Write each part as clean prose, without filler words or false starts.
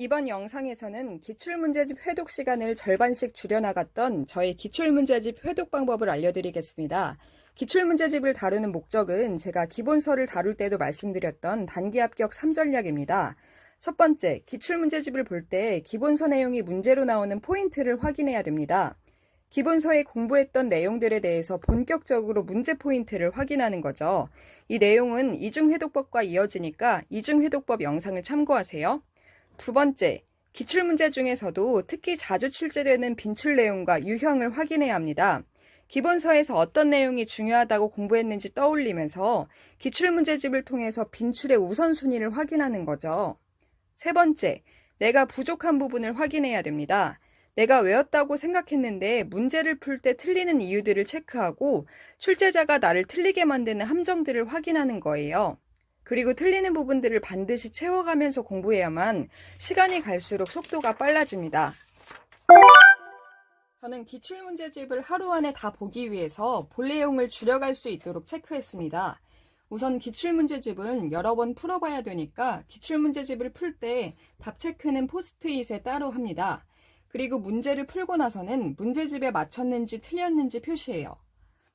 이번 영상에서는 기출문제집 회독 시간을 절반씩 줄여나갔던 저의 기출문제집 회독 방법을 알려드리겠습니다. 기출문제집을 다루는 목적은 제가 기본서를 다룰 때도 말씀드렸던 단기 합격 3전략입니다. 첫 번째, 기출문제집을 볼 때 기본서 내용이 문제로 나오는 포인트를 확인해야 됩니다. 기본서에 공부했던 내용들에 대해서 본격적으로 문제 포인트를 확인하는 거죠. 이 내용은 이중회독법과 이어지니까 이중회독법 영상을 참고하세요. 두 번째, 기출문제 중에서도 특히 자주 출제되는 빈출 내용과 유형을 확인해야 합니다. 기본서에서 어떤 내용이 중요하다고 공부했는지 떠올리면서 기출문제집을 통해서 빈출의 우선순위를 확인하는 거죠. 세 번째, 내가 부족한 부분을 확인해야 됩니다. 내가 외웠다고 생각했는데 문제를 풀 때 틀리는 이유들을 체크하고 출제자가 나를 틀리게 만드는 함정들을 확인하는 거예요. 그리고 틀리는 부분들을 반드시 채워가면서 공부해야만 시간이 갈수록 속도가 빨라집니다. 저는 기출문제집을 하루 안에 다 보기 위해서 볼 내용을 줄여갈 수 있도록 체크했습니다. 우선 기출문제집은 여러 번 풀어봐야 되니까 기출문제집을 풀 때 답 체크는 포스트잇에 따로 합니다. 그리고 문제를 풀고 나서는 문제집에 맞췄는지 틀렸는지 표시해요.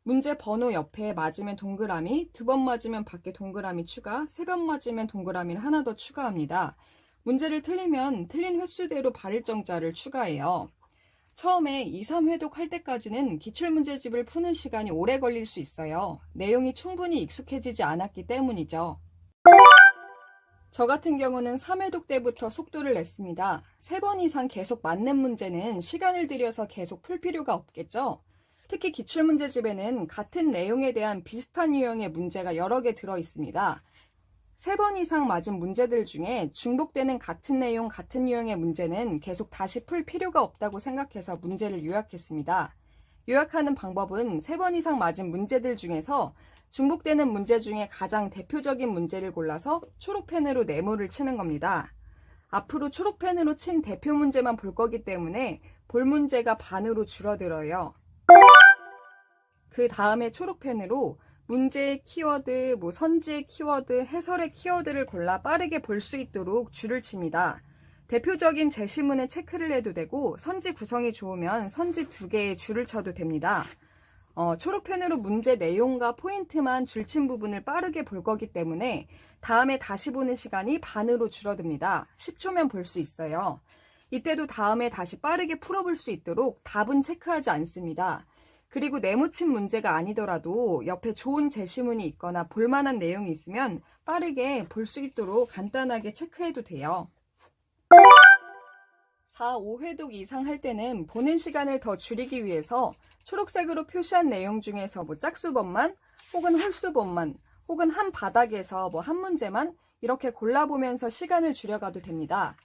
문제 번호 옆에 맞으면 동그라미, 2번 맞으면 밖에 동그라미 추가, 3번 맞으면 동그라미를 하나 더 추가합니다. 문제를 틀리면 틀린 횟수대로 발을 정자를 추가해요. 처음에 2, 3회독 할 때까지는 기출문제집을 푸는 시간이 오래 걸릴 수 있어요. 내용이 충분히 익숙해지지 않았기 때문이죠. 저 같은 경우는 3회독 때부터 속도를 냈습니다. 3번 이상 계속 맞는 문제는 시간을 들여서 계속 풀 필요가 없겠죠? 특히 기출문제집에는 같은 내용에 대한 비슷한 유형의 문제가 여러 개 들어 있습니다. 3번 이상 맞은 문제들 중에 중복되는 같은 내용, 같은 유형의 문제는 계속 다시 풀 필요가 없다고 생각해서 문제를 요약했습니다. 요약하는 방법은 3번 이상 맞은 문제들 중에서 중복되는 문제 중에 가장 대표적인 문제를 골라서 초록펜으로 네모를 치는 겁니다. 앞으로 초록펜으로 친 대표 문제만 볼 거기 때문에 볼 문제가 반으로 줄어들어요. 그 다음에 초록펜으로 문제의 키워드, 선지의 키워드, 해설의 키워드를 골라 빠르게 볼 수 있도록 줄을 칩니다. 대표적인 제시문에 체크를 해도 되고 선지 구성이 좋으면 선지 2개의 줄을 쳐도 됩니다. 초록펜으로 문제 내용과 포인트만 줄친 부분을 빠르게 볼 거기 때문에 다음에 다시 보는 시간이 반으로 줄어듭니다. 10초면 볼 수 있어요. 이때도 다음에 다시 빠르게 풀어볼 수 있도록 답은 체크하지 않습니다. 그리고 네모친 문제가 아니더라도 옆에 좋은 제시문이 있거나 볼만한 내용이 있으면 빠르게 볼 수 있도록 간단하게 체크해도 돼요. 4, 5회독 이상 할 때는 보는 시간을 더 줄이기 위해서 초록색으로 표시한 내용 중에서 짝수번만 혹은 홀수번만 혹은 한 바닥에서 한 문제만 이렇게 골라보면서 시간을 줄여가도 됩니다.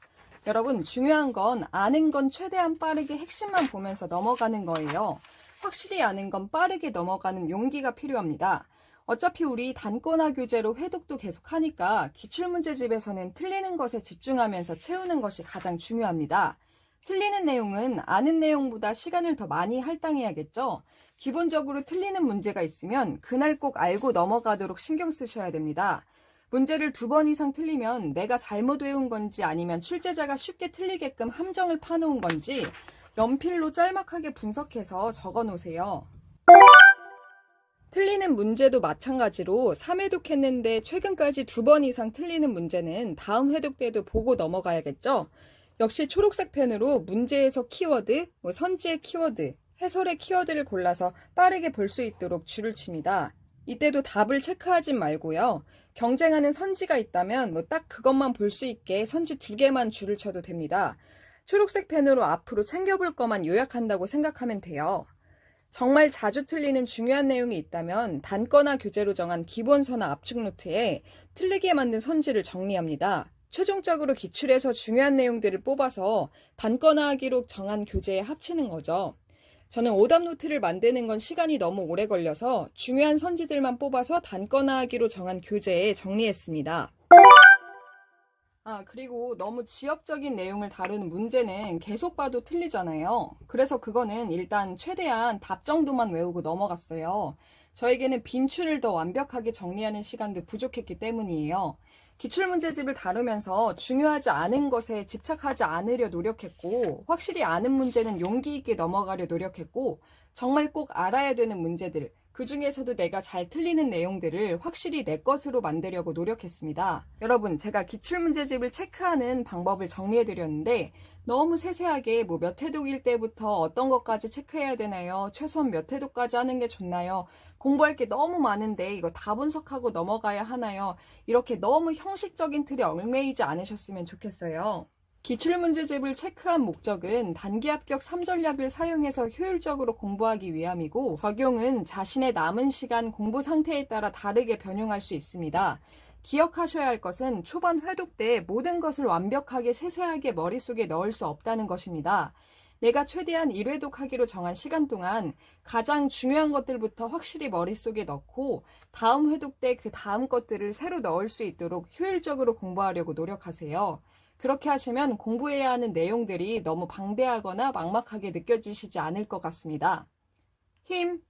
여러분, 중요한 건 아는 건 최대한 빠르게 핵심만 보면서 넘어가는 거예요. 확실히 아는 건 빠르게 넘어가는 용기가 필요합니다. 어차피 우리 단권화 교재로 회독도 계속하니까 기출문제집에서는 틀리는 것에 집중하면서 채우는 것이 가장 중요합니다. 틀리는 내용은 아는 내용보다 시간을 더 많이 할당해야겠죠? 기본적으로 틀리는 문제가 있으면 그날 꼭 알고 넘어가도록 신경 쓰셔야 됩니다. 문제를 2번 이상 틀리면 내가 잘못 외운 건지 아니면 출제자가 쉽게 틀리게끔 함정을 파놓은 건지 연필로 짤막하게 분석해서 적어 놓으세요. 틀리는 문제도 마찬가지로 3회독 했는데 최근까지 2번 이상 틀리는 문제는 다음 회독 때도 보고 넘어가야겠죠? 역시 초록색 펜으로 문제에서 키워드, 선지의 키워드, 해설의 키워드를 골라서 빠르게 볼 수 있도록 줄을 칩니다. 이때도 답을 체크하진 말고요. 경쟁하는 선지가 있다면 딱 그것만 볼 수 있게 선지 2개만 줄을 쳐도 됩니다. 초록색 펜으로 앞으로 챙겨볼 것만 요약한다고 생각하면 돼요. 정말 자주 틀리는 중요한 내용이 있다면 단권화 교재로 정한 기본서나 압축 노트에 틀리게 만든 선지를 정리합니다. 최종적으로 기출에서 중요한 내용들을 뽑아서 단권화하기로 정한 교재에 합치는 거죠. 저는 오답 노트를 만드는 건 시간이 너무 오래 걸려서 중요한 선지들만 뽑아서 단권화하기로 정한 교재에 정리했습니다. 그리고 너무 지엽적인 내용을 다루는 문제는 계속 봐도 틀리잖아요. 그래서 그거는 일단 최대한 답 정도만 외우고 넘어갔어요. 저에게는 빈출을 더 완벽하게 정리하는 시간도 부족했기 때문이에요. 기출문제집을 다루면서 중요하지 않은 것에 집착하지 않으려 노력했고, 확실히 아는 문제는 용기 있게 넘어가려 노력했고, 정말 꼭 알아야 되는 문제들, 그 중에서도 내가 잘 틀리는 내용들을 확실히 내 것으로 만들려고 노력했습니다. 여러분, 제가 기출문제집을 체크하는 방법을 정리해드렸는데, 너무 세세하게 몇 회독일 때부터 어떤 것까지 체크해야 되나요? 최소한 몇 회독까지 하는 게 좋나요? 공부할 게 너무 많은데 이거 다 분석하고 넘어가야 하나요? 이렇게 너무 형식적인 틀에 얽매이지 않으셨으면 좋겠어요. 기출문제집을 체크한 목적은 단기 합격 3전략을 사용해서 효율적으로 공부하기 위함이고, 적용은 자신의 남은 시간 공부 상태에 따라 다르게 변형할 수 있습니다. 기억하셔야 할 것은 초반 회독 때 모든 것을 완벽하게 세세하게 머릿속에 넣을 수 없다는 것입니다. 내가 최대한 1회독하기로 정한 시간 동안 가장 중요한 것들부터 확실히 머릿속에 넣고, 다음 회독 때 그 다음 것들을 새로 넣을 수 있도록 효율적으로 공부하려고 노력하세요. 그렇게 하시면 공부해야 하는 내용들이 너무 방대하거나 막막하게 느껴지시지 않을 것 같습니다. 힘!